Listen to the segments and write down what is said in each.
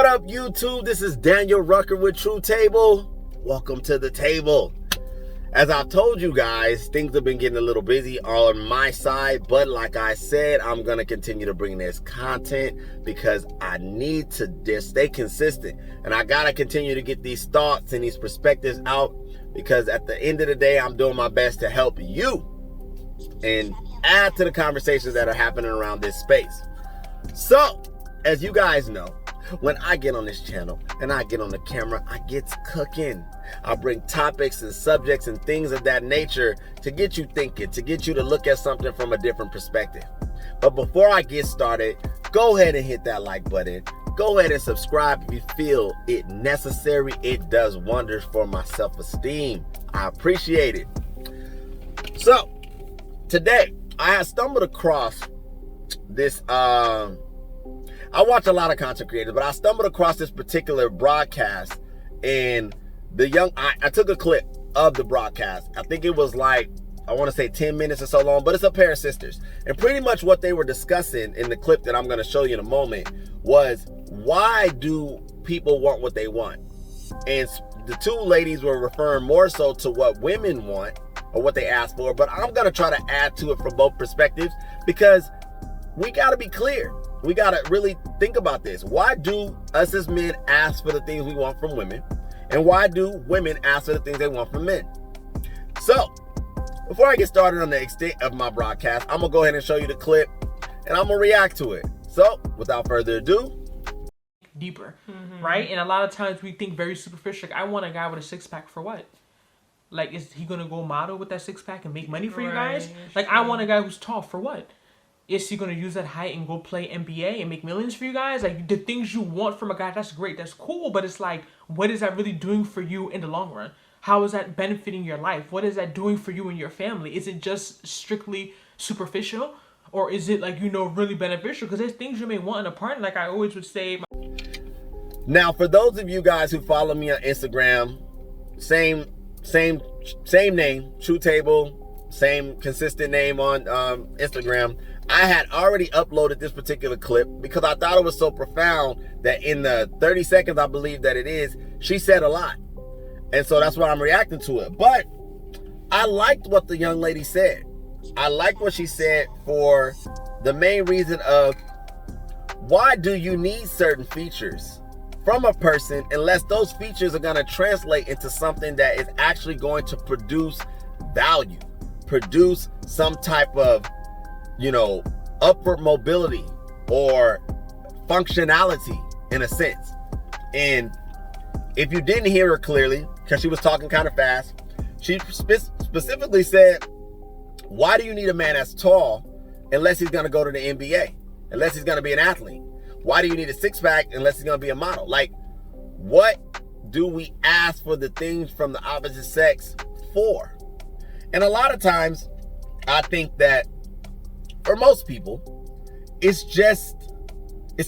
up, YouTube? This is Daniel Rucker with True Table. Welcome to the table. As I've told you guys, things have been getting a little busy on my side, but like I said, I'm going to continue to bring this content because I need to just stay consistent. And I got to continue to get these thoughts and these perspectives out because at the end of the day, I'm doing my best to help you and add to the conversations that are happening around this space. So, as you guys know, when I get on this channel and I get on the camera, I get cooking. I bring topics and subjects and things of that nature to get you thinking, to get you to look at something from a different perspective. But before I get started, go ahead and hit that like button. Go ahead and subscribe if you feel it necessary. It does wonders for my self-esteem. I appreciate it. So, today, I have stumbled across this, I watch a lot of content creators, but I stumbled across this particular broadcast and I took a clip of the broadcast. I think it was like, I want to say 10 minutes or so long, but it's a pair of sisters. And pretty much what they were discussing in the clip that I'm going to show you in a moment was, why do people want what they want? And the two ladies were referring more so to what women want or what they ask for, but I'm going to try to add to it from both perspectives because we got to be clear. We got to really think about this. Why do us as men ask for the things we want from women? And why do women ask for the things they want from men? So, before I get started on the extent of my broadcast, I'm going to go ahead and show you the clip and I'm going to react to it. So, without further ado. Deeper, right? And a lot of times we think very superficial. Like, I want a guy with a six-pack for what? Like, is he going to go model with that six-pack and make money for you guys? Like, I want a guy who's tall for what? Is he going to use that height and go play NBA and make millions for you guys? Like, the things you want from a guy, that's great, that's cool. But it's like, what is that really doing for you in the long run? How is that benefiting your life? What is that doing for you and your family? Is it just strictly superficial? Or is it, like, really beneficial? Because there's things you may want in a partner. Like I always would say. Now, for those of you guys who follow me on Instagram, same name, True Table, same consistent name on Instagram. I had already uploaded this particular clip because I thought it was so profound that in the 30 seconds I believe that it is, she said a lot. And so that's why I'm reacting to it. But I liked what the young lady said. I like what she said for the main reason of, why do you need certain features from a person unless those features are going to translate into something that is actually going to produce value, produce some type of upward mobility or functionality in a sense. And if you didn't hear her clearly, because she was talking kind of fast, she specifically said, why do you need a man that's tall unless he's going to go to the NBA, unless he's going to be an athlete? Why do you need a six-pack unless he's going to be a model? Like, what do we ask for the things from the opposite sex for? And a lot of times, I think that for most people, it's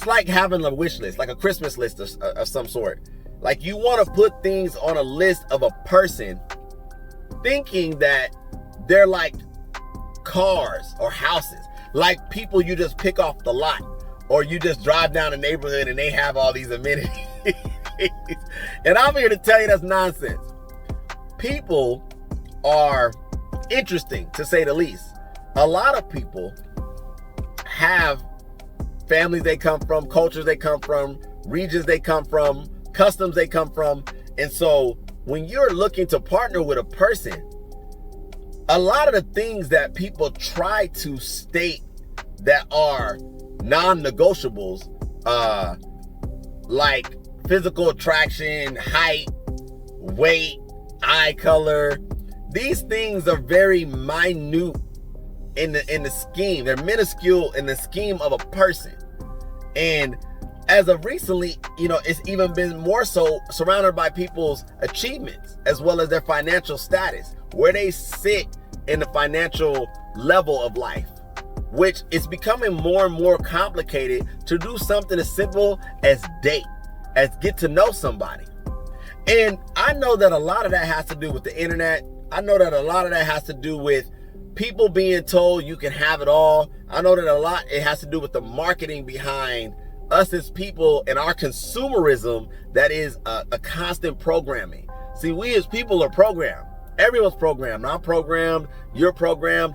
like having a wish list, like a Christmas list of some sort. Like, you want to put things on a list of a person thinking that they're like cars or houses, like people you just pick off the lot, or you just drive down the neighborhood and they have all these amenities. And I'm here to tell you that's nonsense. People are interesting, to say the least. A lot of people have families they come from, cultures they come from, regions they come from, customs they come from. And so when you're looking to partner with a person, a lot of the things that people try to state that are non-negotiables, like physical attraction, height, weight, eye color, these things are very minute in the scheme. They're minuscule in the scheme of a person. And as of recently, it's even been more so surrounded by people's achievements as well as their financial status, where they sit in the financial level of life, which is becoming more and more complicated to do something as simple as date, as get to know somebody. And I know that a lot of that has to do with the internet. I know that a lot of that has to do with people being told you can have it all. I know that a lot, it has to do with the marketing behind us as people and our consumerism that is a constant programming. See, we as people are programmed. Everyone's programmed. I'm programmed. You're programmed.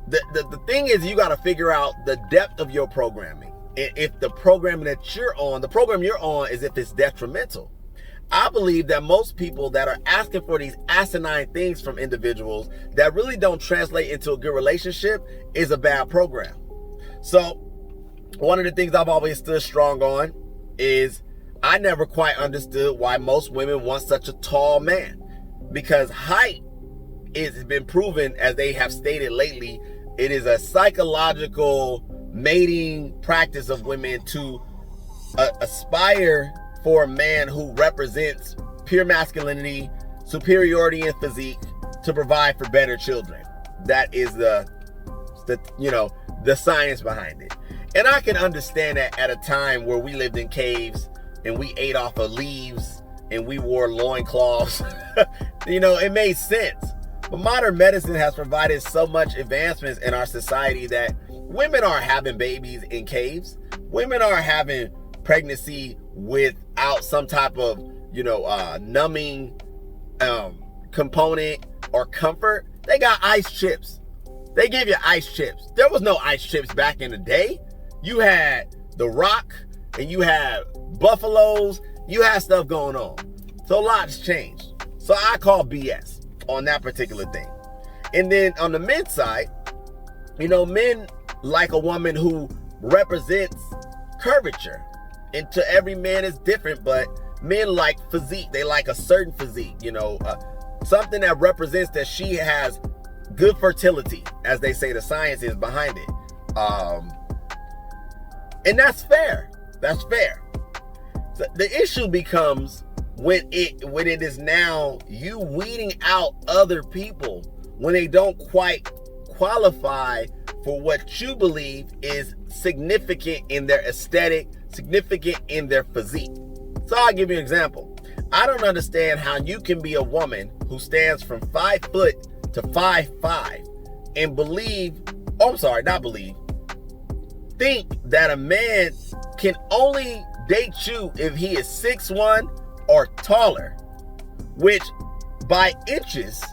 The thing is, you got to figure out the depth of your programming. If the programming that you're on, the program you're on, is if it's detrimental. I believe that most people that are asking for these asinine things from individuals that really don't translate into a good relationship is a bad program. So one of the things I've always stood strong on is I never quite understood why most women want such a tall man, because height has been proven, as they have stated lately, it is a psychological mating practice of women to aspire for a man who represents pure masculinity, superiority in physique, to provide for better children. That is the science behind it. And I can understand that at a time where we lived in caves and we ate off of leaves and we wore loincloths. It made sense. But modern medicine has provided so much advancements in our society that women aren't having babies in caves. Women are having pregnancy without some type of, numbing component or comfort. They got ice chips. They give you ice chips. There was no ice chips back in the day. You had The Rock and you had buffaloes. You had stuff going on. So a lot's changed. So I call BS on that particular thing. And then on the men's side, men like a woman who represents curvature. And to every man is different, but men like physique. They like a certain physique, something that represents that she has good fertility, as they say the science is behind it. And that's fair. That's fair. So the issue becomes when it is now you weeding out other people when they don't quite qualify for what you believe is significant in their aesthetic, significant in their physique. So I'll give you an example. I don't understand how you can be a woman who stands from 5 foot to 5'5" and think that a man can only date you if he is 6'1" or taller, which by inches,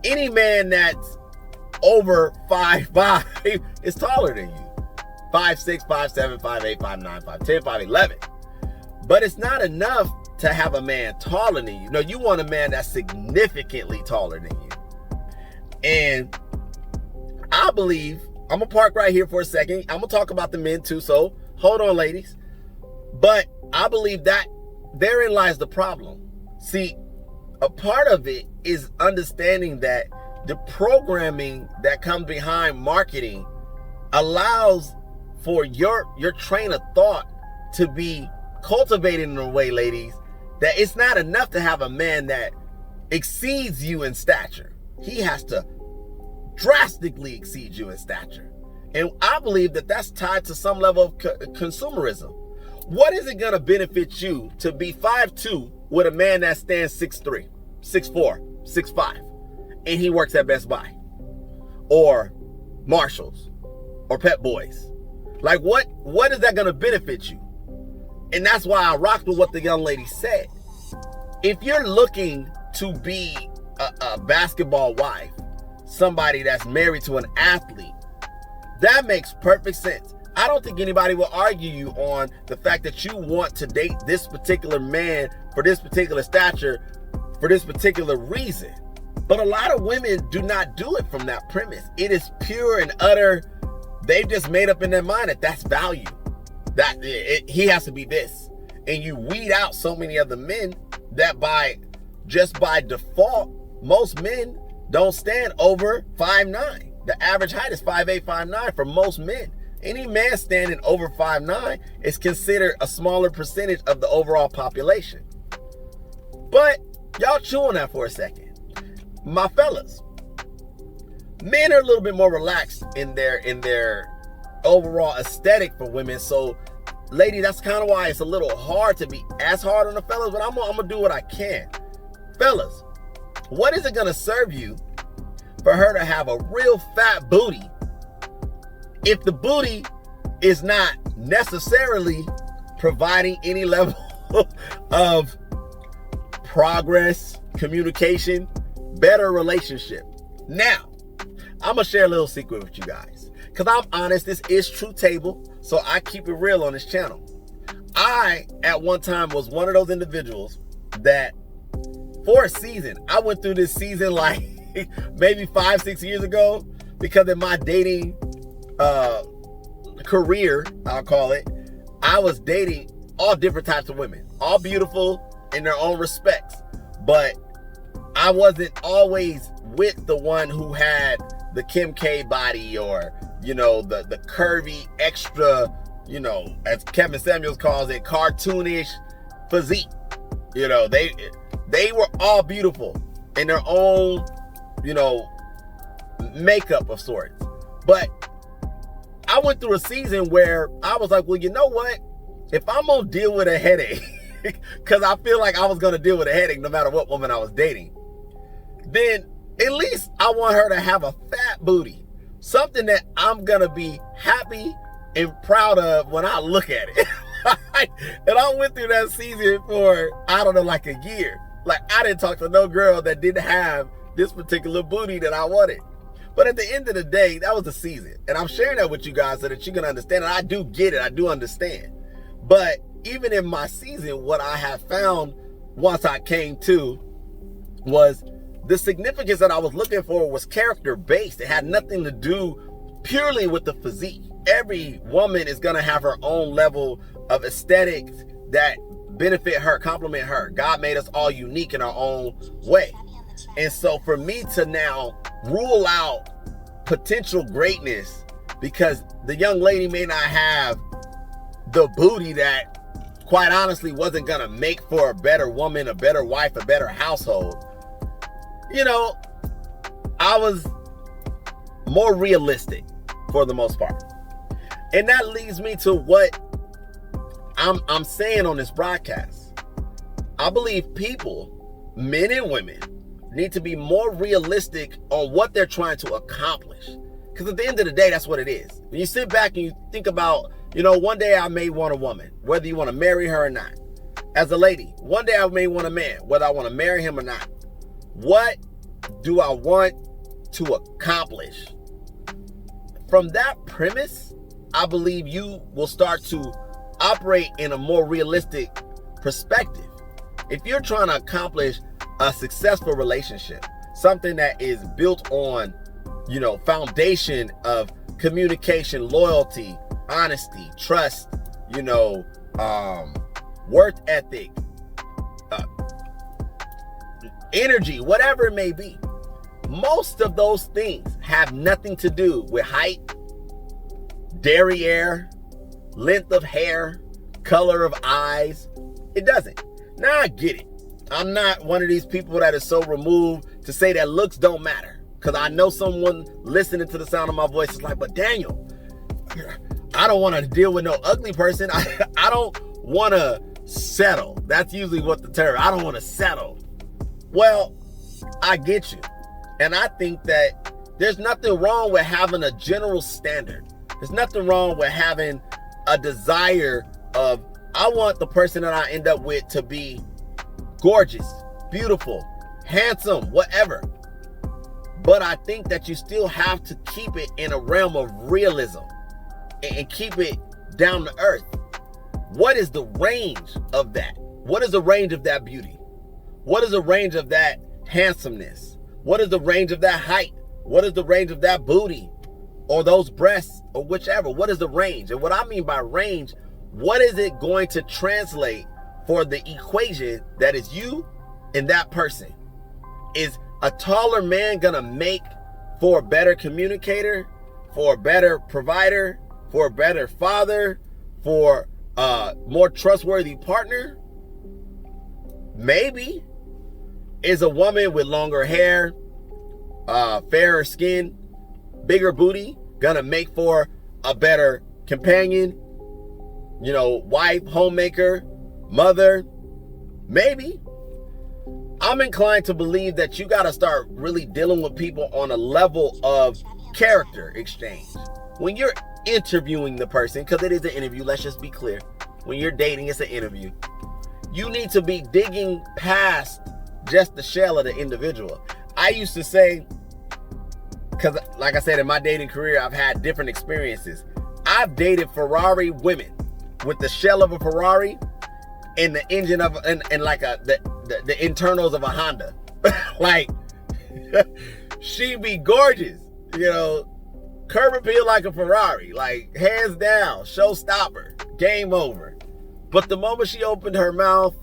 any man that's over 5'5" is taller than you. 5'6", 5'7", 5'8", 5'9", 5'10", 5'11". But it's not enough to have a man taller than you. No, you want a man that's significantly taller than you. And I believe, I'm going to park right here for a second. I'm going to talk about the men too, so hold on, ladies. But I believe that therein lies the problem. See, a part of it is understanding that the programming that comes behind marketing allows for your train of thought to be cultivated in a way, ladies, that it's not enough to have a man that exceeds you in stature. He has to drastically exceed you in stature. And I believe that that's tied to some level of consumerism. What is it going to benefit you to be 5'2" with a man that stands 6'3", 6'4", 6'5", and he works at Best Buy or Marshalls or Pep Boys? Like, what is that going to benefit you? And that's why I rocked with what the young lady said. If you're looking to be a basketball wife, somebody that's married to an athlete, that makes perfect sense. I don't think anybody will argue you on the fact that you want to date this particular man for this particular stature, for this particular reason. But a lot of women do not do it from that premise. It is pure and utter. They've just made up in their mind that that's value. He has to be this. And you weed out so many other men that by default, most men don't stand over 5'9". The average height is 5'8", 5'9" for most men. Any man standing over 5'9" is considered a smaller percentage of the overall population. But y'all chew on that for a second. My fellas, men are a little bit more relaxed in their overall aesthetic for women. So, lady, that's kind of why it's a little hard to be as hard on the fellas, but I'm gonna do what I can. Fellas, what is it gonna serve you for her to have a real fat booty if the booty is not necessarily providing any level of progress, communication, better relationship. Now, I'm gonna share a little secret with you guys, because I'm honest, this is True Table, so I keep it real on this channel. I, at one time, was one of those individuals that, for a season, I went through this season like maybe 5-6 years ago, because in my dating career, I'll call it, I was dating all different types of women, all beautiful in their own respects, but I wasn't always with the one who had the Kim K body, or, you know, the curvy, extra, you know, as Kevin Samuels calls it, cartoonish physique. You know, they were all beautiful in their own, you know, makeup of sorts. But I went through a season where I was like, well, you know what? If I'm gonna deal with a headache, because I feel like I was gonna deal with a headache no matter what woman I was dating, then at least I want her to have a fat booty, something that I'm gonna be happy and proud of when I look at it. And I went through that season for, I don't know, like a year. Like, I didn't talk to no girl that didn't have this particular booty that I wanted. But at the end of the day, that was the season. And I'm sharing that with you guys so that you can understand. And I do get it. I do understand. But even in my season, what I have found once I came to was the significance that I was looking for was character-based. It had nothing to do purely with the physique. Every woman is going to have her own level of aesthetics that benefit her, compliment her. God made us all unique in our own way. And so for me to now rule out potential greatness because the young lady may not have the booty that, quite honestly, wasn't going to make for a better woman, a better wife, a better household, you know, I was more realistic for the most part. And that leads me to what I'm saying on this broadcast. I believe people, men and women, need to be more realistic on what they're trying to accomplish. Because at the end of the day, that's what it is. When you sit back and you think about, you know, one day I may want a woman, whether you want to marry her or not. As a lady, one day I may want a man, whether I want to marry him or not. What do I want to accomplish? From that premise, I believe you will start to operate in a more realistic perspective. If you're trying to accomplish a successful relationship, something that is built on, you know, foundation of communication, loyalty, honesty, trust, you know, work ethic, energy, whatever it may be. Most of those things have nothing to do with height, derriere, length of hair, color of eyes. It doesn't. Now I get it. I'm not one of these people that is so removed to say that looks don't matter. Because I know someone listening to the sound of my voice is like, but Daniel, I don't want to deal with no ugly person. I don't want to settle. That's usually what the term, I don't want to settle. Well, I get you. And I think that there's nothing wrong with having a general standard. There's nothing wrong with having a desire of, I want the person that I end up with to be gorgeous, beautiful, handsome, whatever. But I think that you still have to keep it in a realm of realism and keep it down to earth. What is the range of that? What is the range of that beauty? What is the range of that handsomeness? What is the range of that height? What is the range of that booty or those breasts or whichever? What is the range? And what I mean by range, what is it going to translate for the equation that is you and that person? Is a taller man gonna make for a better communicator, for a better provider, for a better father, for a more trustworthy partner? Maybe. Is a woman with longer hair, fairer skin, bigger booty gonna make for a better companion, you know, wife, homemaker, mother? Maybe. I'm inclined to believe that you got to start really dealing with people on a level of character exchange. When you're interviewing the person, because it is an interview, let's just be clear. When you're dating, it's an interview. You need to be digging past just the shell of the individual. I used to say, because like I said, in my dating career, I've had different experiences. I've dated Ferrari women with the shell of a Ferrari and the engine of, and like the internals of a Honda. Like, she be gorgeous, you know, curb appeal like a Ferrari, like hands down, showstopper, game over. But the moment she opened her mouth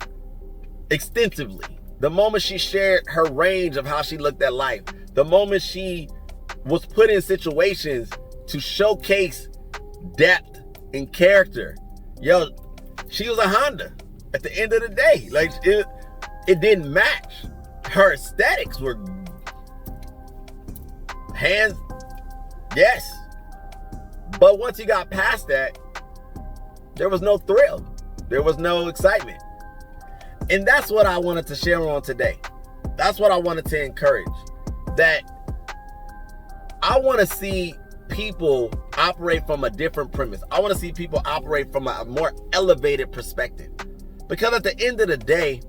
extensively, the moment she shared her range of how she looked at life, the moment she was put in situations to showcase depth and character, yo, she was a Honda at the end of the day. Like, it didn't match. Her aesthetics were hands, yes. But once you got past that, there was no thrill. There was no excitement. And that's what I wanted to share on today. That's what I wanted to encourage. That I want to see people operate from a different premise. I want to see people operate from a more elevated perspective. Because at the end of the day,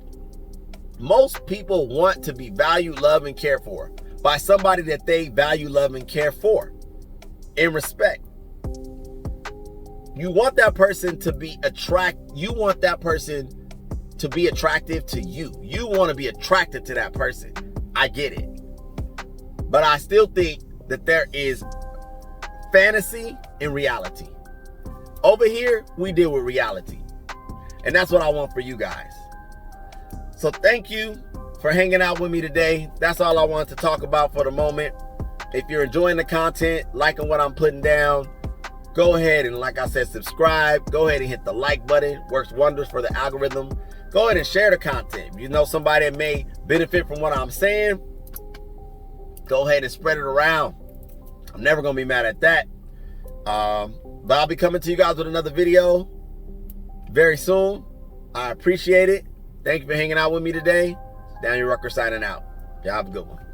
most people want to be valued, loved, and cared for by somebody that they value, love, and care for and respect. You want that person to be you want that person to be attractive to you. You want to be attracted to that person. I get it. But I still think that there is fantasy and reality. Over here, we deal with reality. And that's what I want for you guys. So thank you for hanging out with me today. That's all I wanted to talk about for the moment. If you're enjoying the content, liking what I'm putting down, go ahead and, like I said, subscribe. Go ahead and hit the like button. Works wonders for the algorithm. Go ahead and share the content. If you know somebody that may benefit from what I'm saying, go ahead and spread it around. I'm never going to be mad at that. But I'll be coming to you guys with another video very soon. I appreciate it. Thank you for hanging out with me today. Daniel Rucker signing out. Y'all have a good one.